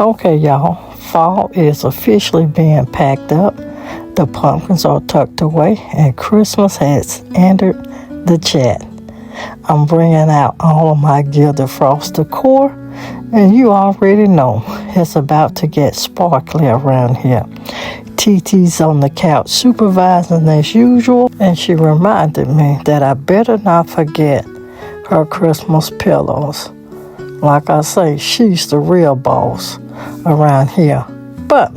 Okay, y'all, fall is officially being packed up. The pumpkins are tucked away and Christmas has entered the chat. I'm bringing out all of my Gilded Frost decor, and you already know it's about to get sparkly around here. TeeTee's on the couch supervising as usual, and she reminded me that I better not forget her Christmas pillows. Like I say, she's the real boss around here. But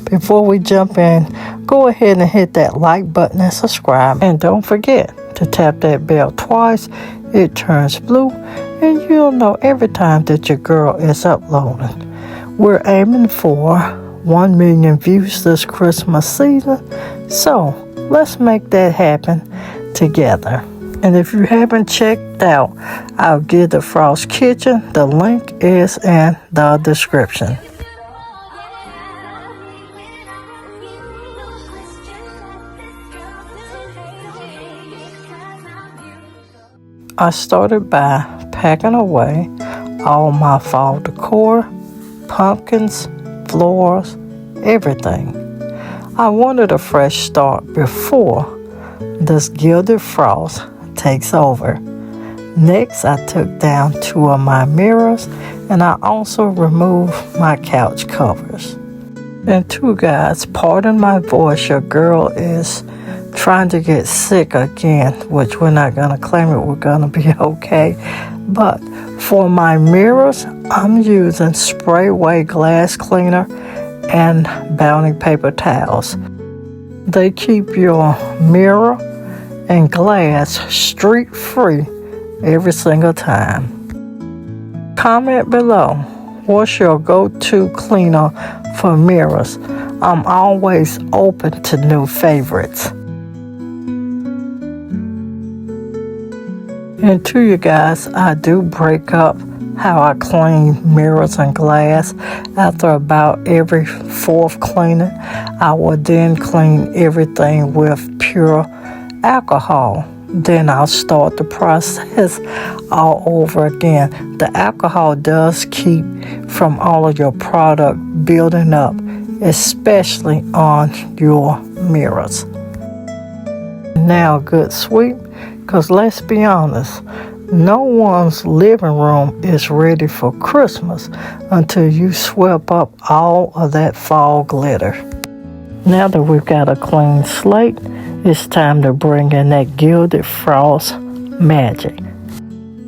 before we jump in, go ahead and hit that like button and subscribe. And don't forget to tap that bell twice. It turns blue, and you'll know every time that your girl is uploading. We're aiming for 1 million views this Christmas season, so let's make that happen together. And if you haven't checked out our Gilded Frost kitchen, the link is in the description. I started by packing away all my fall decor, pumpkins, floors, everything. I wanted a fresh start before this Gilded Frost takes over. Next, I took down 2 of my mirrors, and I also removed my couch covers. And 2 guys, pardon my voice, your girl is trying to get sick again, which we're not going to claim it, we're going to be okay. But for my mirrors, I'm using spray away glass cleaner and bounty paper towels. They keep your mirror and glass streak free every single time. Comment below, what's your go-to cleaner for mirrors? I'm always open to new favorites. And to you guys, I do break up how I clean mirrors and glass. After about every 4th cleaning, I will then clean everything with pure alcohol. Then I'll start the process all over again. The alcohol does keep from all of your product building up, especially on your mirrors. Now, good sweep, because let's be honest, no one's living room is ready for Christmas until you sweep up all of that fall glitter. Now that we've got a clean slate, it's time to bring in that Gilded Frost magic.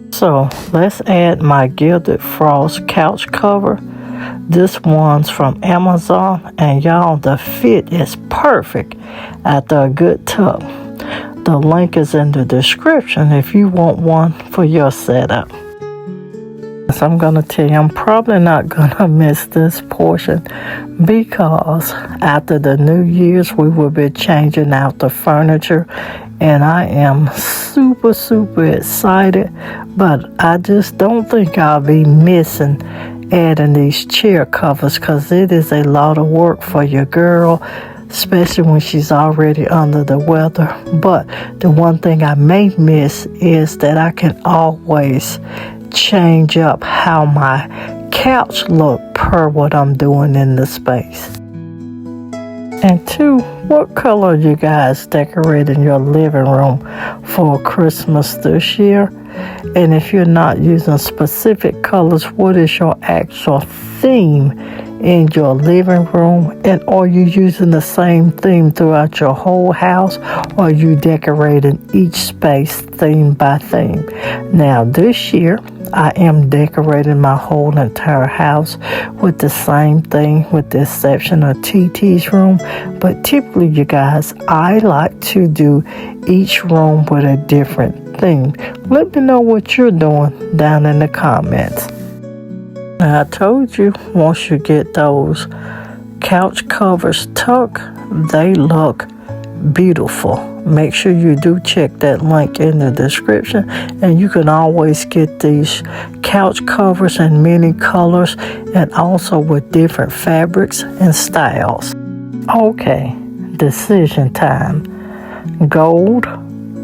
So let's add my Gilded Frost couch cover. This one's from Amazon, and y'all, the fit is perfect after a good tuck. The link is in the description if you want one for your setup. So I'm going to tell you, I'm probably not going to miss this portion because after the New Year's, we will be changing out the furniture. And I am super excited, but I just don't think I'll be missing adding these chair covers because it is a lot of work for your girl, especially when she's already under the weather. But the one thing I may miss is that I can always change up how my couch look per what I'm doing in the space. And 2, what color you guys decorating your living room for Christmas this year? And if you're not using specific colors, what is your actual theme in your living room? And are you using the same theme throughout your whole house, or are you decorating each space theme by theme? Now this year, I am decorating my whole entire house with the same thing, with the exception of TeeTee's room. But typically, you guys, I like to do each room with a different theme. Let me know what you're doing down in the comments. Now, I told you, once you get those couch covers tucked, they look beautiful. Make sure you do check that link in the description, and you can always get these couch covers in many colors and also with different fabrics and styles. Okay, decision time. Gold,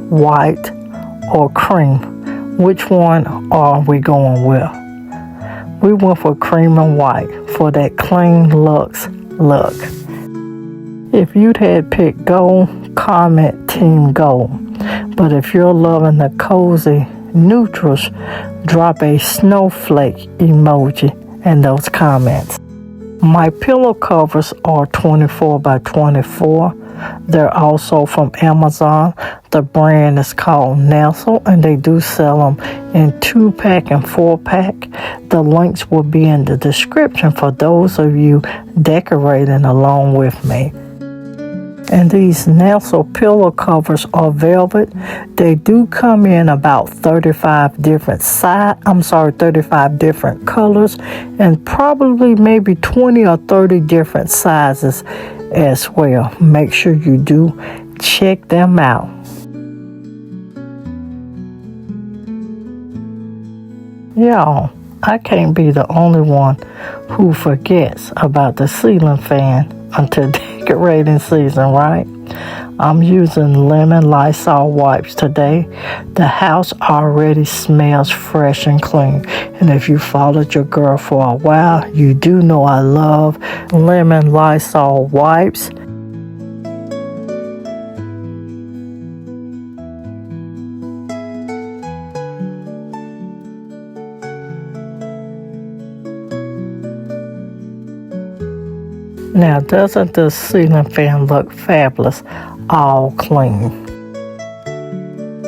white, or cream? Which one are we going with? We went for cream and white for for that clean Luxe look. If you'd had picked gold, comment Team Gold. But if you're loving the cozy neutrals, drop a snowflake emoji in those comments. My pillow covers are 24 by 24. They're also from Amazon. The brand is called Nestle, and they do sell them in 2-pack and 4-pack. The links will be in the description for those of you decorating along with me. And these Nestle pillow covers are velvet. They do come in about 35 different colors, and probably maybe 20 or 30 different sizes as well. Make sure you do check them out. Y'all, I can't be the only one who forgets about the ceiling fan until decorating season, right? I'm using lemon Lysol wipes today. The house already smells fresh and clean. And if you followed your girl for a while, you do know I love lemon Lysol wipes. Now, doesn't this ceiling fan look fabulous, all clean?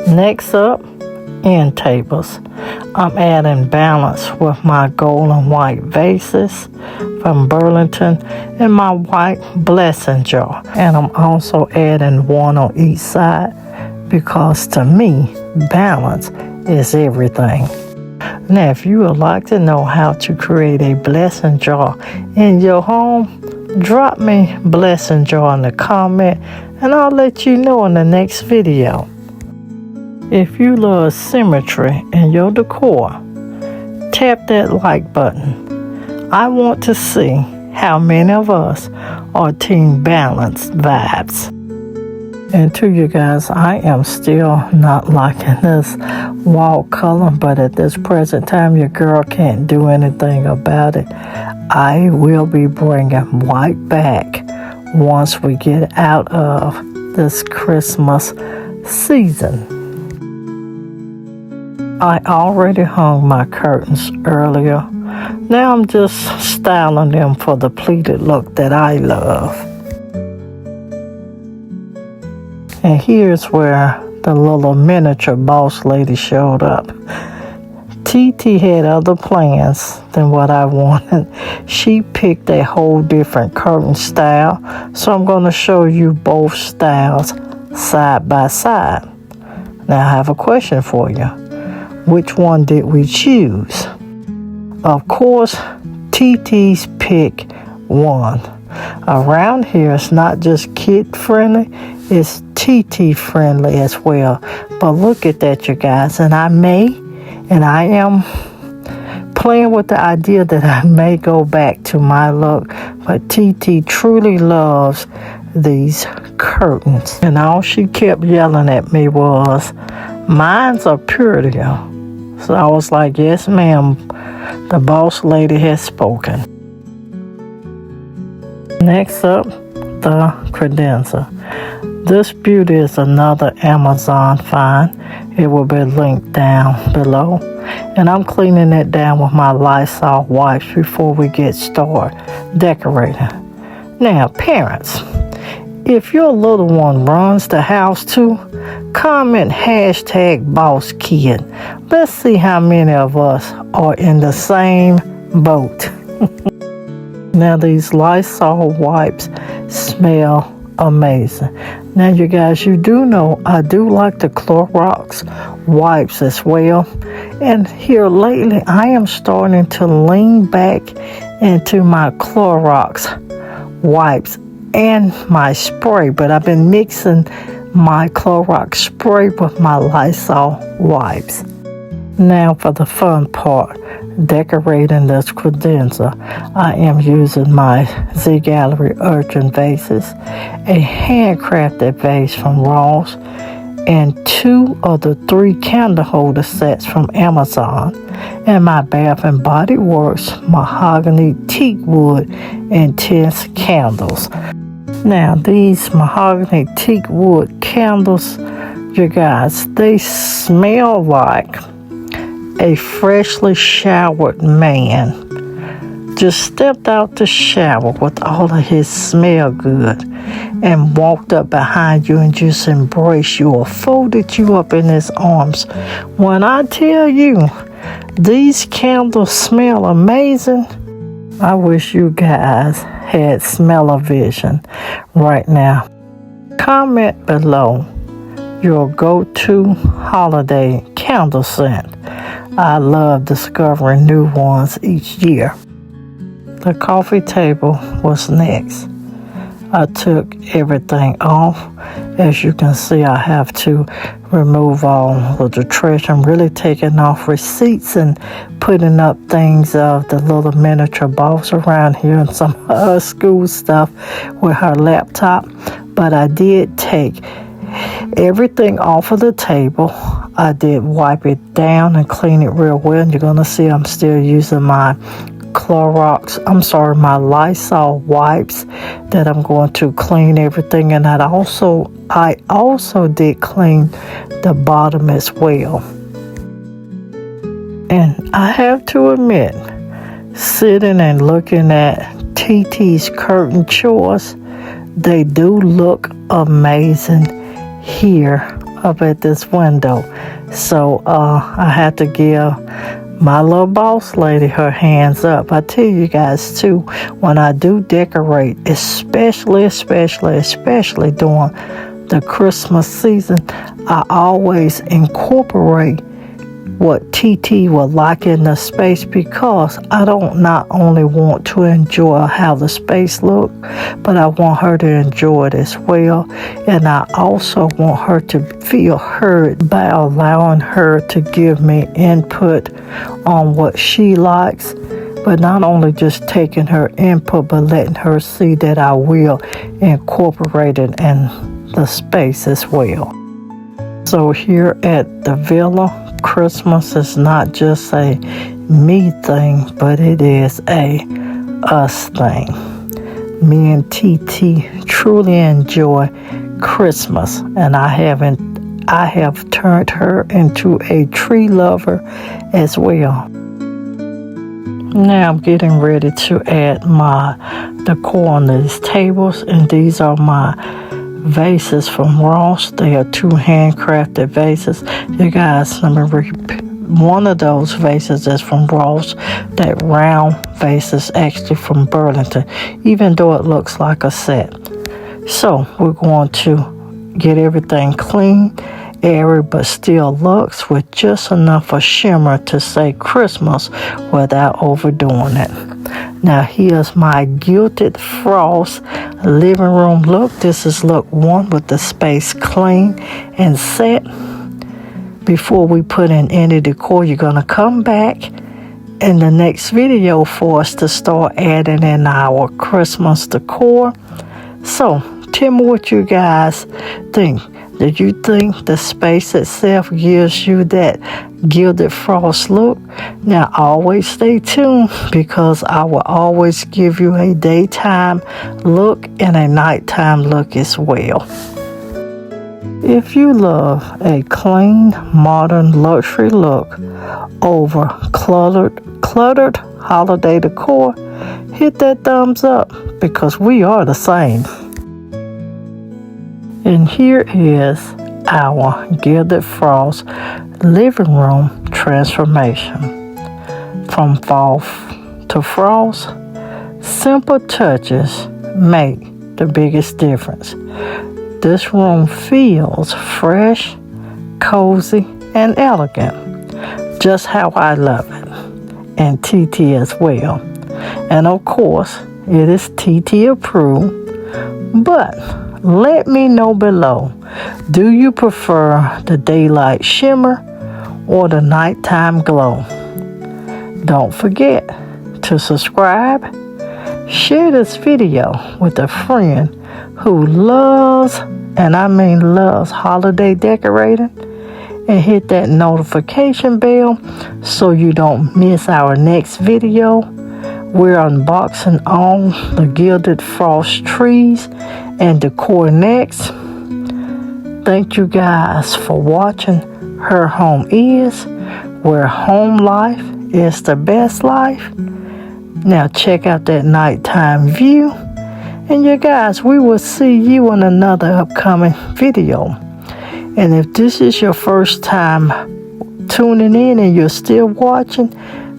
Next up, end tables. I'm adding balance with my gold and white vases from Burlington and my white blessing jar. And I'm also adding one on each side because to me, balance is everything. Now, if you would like to know how to create a blessing jar in your home, drop me blessing jar in the comment and I'll let you know in the next video. If you love symmetry in your decor, tap that like button. I want to see how many of us are Team Balance vibes. And to you guys, I am still not liking this wall color, but at this present time, your girl can't do anything about it. I will be bringing white back once we get out of this Christmas season. I already hung my curtains earlier. Now I'm just styling them for the pleated look that I love. And here's where the little miniature boss lady showed up. TeeTee had other plans than what I wanted. She picked a whole different curtain style, so I'm going to show you both styles side by side. Now I have a question for you. Which one did we choose? Of course, TeeTee's pick won. Around here, it's not just kid friendly, it's TeeTee friendly as well. But look at that, you guys. And I am playing with the idea that I may go back to my look. But TeeTee truly loves these curtains. And all she kept yelling at me was, "Mine's are prettier." So I was like, yes, ma'am. The boss lady has spoken. Next up, the Credenza. This beauty is another Amazon find. It will be linked down below. And I'm cleaning it down with my Lysol wipes before we get started decorating. Now, parents, if your little one runs the house too, comment #BossKid. Let's see how many of us are in the same boat. Now these Lysol wipes smell amazing. Now you guys, you do know I do like the Clorox wipes as well. And here lately I am starting to lean back into my Clorox wipes and my spray, but I've been mixing my Clorox spray with my Lysol wipes. Now for the fun part, decorating this credenza. I am using my Z Gallery Urchin Vases, a handcrafted vase from Ross, and 2 of the 3 candle holder sets from Amazon, and my Bath and Body Works Mahogany Teakwood intense candles. Now these Mahogany Teakwood candles, you guys, they smell like a freshly showered man just stepped out the shower with all of his smell good and walked up behind you and just embraced you or folded you up in his arms. When I tell you these candles smell amazing, I wish you guys had smell-o-vision right now. Comment below your go-to holiday candle scent. I love discovering new ones each year. The coffee table was next. I took everything off. As you can see, I have to remove all of the trash. I'm really taking off receipts and putting up things of the little miniature boss around here and some school stuff with her laptop. But I did take everything off of the table. I did wipe it down and clean it real well. And you're going to see I'm still using my my Lysol wipes that I'm going to clean everything. And I also did clean the bottom as well. And I have to admit, sitting and looking at TeeTee's curtain chores, they do look amazing here up at this window. So I had to give my little boss lady her hands up. I tell you guys too, when I do decorate, especially during the Christmas season, I always incorporate what TeeTee would like in the space, because I don't not only want to enjoy how the space look, but I want her to enjoy it as well. And I also want her to feel heard by allowing her to give me input on what she likes, but not only just taking her input, but letting her see that I will incorporate it in the space as well. So here at the villa, Christmas is not just a me thing, but it is a us thing. Me and TeeTee truly enjoy Christmas, and I have turned her into a tree lover as well. Now I'm getting ready to add my decor on these tables, and these are my vases from Ross. They are 2 handcrafted vases. You guys, one of those vases is from Ross. That round vase is actually from Burlington, even though it looks like a set. So we're going to get everything clean, airy, but still Luxe, with just enough of shimmer to say Christmas without overdoing it. Now here's my Gilded Frost living room look. This is look 1 with the space clean and set. Before we put in any decor, you're going to come back in the next video for us to start adding in our Christmas decor. So tell me what you guys think. Do you think the space itself gives you that Gilded Frost look? Now always stay tuned, because I will always give you a daytime look and a nighttime look as well. If you love a clean, modern, luxury look over cluttered holiday decor, hit that thumbs up, because we are the same. And here is our Gilded Frost living room transformation. From fall to frost, simple touches make the biggest difference. This room feels fresh, cozy, and elegant, just how I love it, and TeeTee as well. And of course, it is TeeTee-approved, but let me know below, do you prefer the daylight shimmer or the nighttime glow? Don't forget to subscribe, share this video with a friend who loves and I mean loves holiday decorating, and hit that notification bell so you don't miss our next video. We're unboxing all the Gilded Frost trees and Decor next. Thank you guys for watching Her Home Is, where home life is the best life. Now check out that nighttime view. And you guys, we will see you in another upcoming video. And if this is your first time tuning in and you're still watching,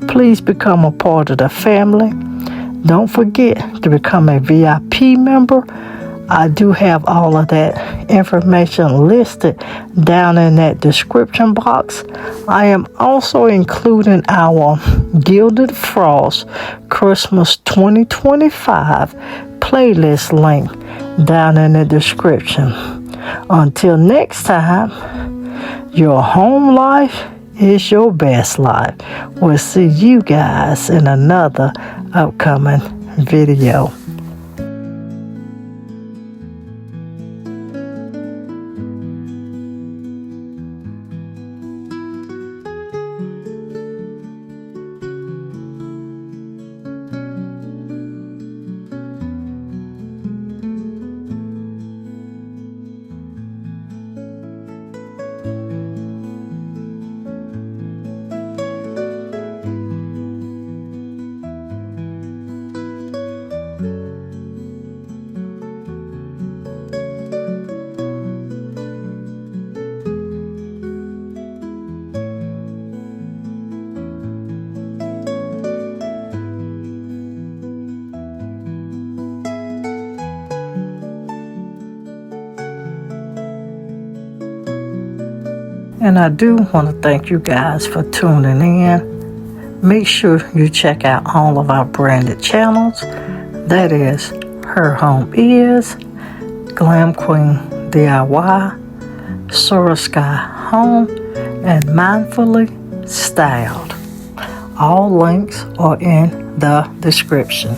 please become a part of the family. Don't forget to become a VIP member. I do have all of that information listed down in that description box. I am also including our Gilded Frost Christmas 2025 playlist link down in the description. Until next time, your home life is your best life. We'll see you guys in another upcoming video. And I do want to thank you guys for tuning in. Make sure you check out all of our branded channels. That is Her Home Is, Glam Queen DIY, Sora Sky Home, and Mindfully Styled. All links are in the description.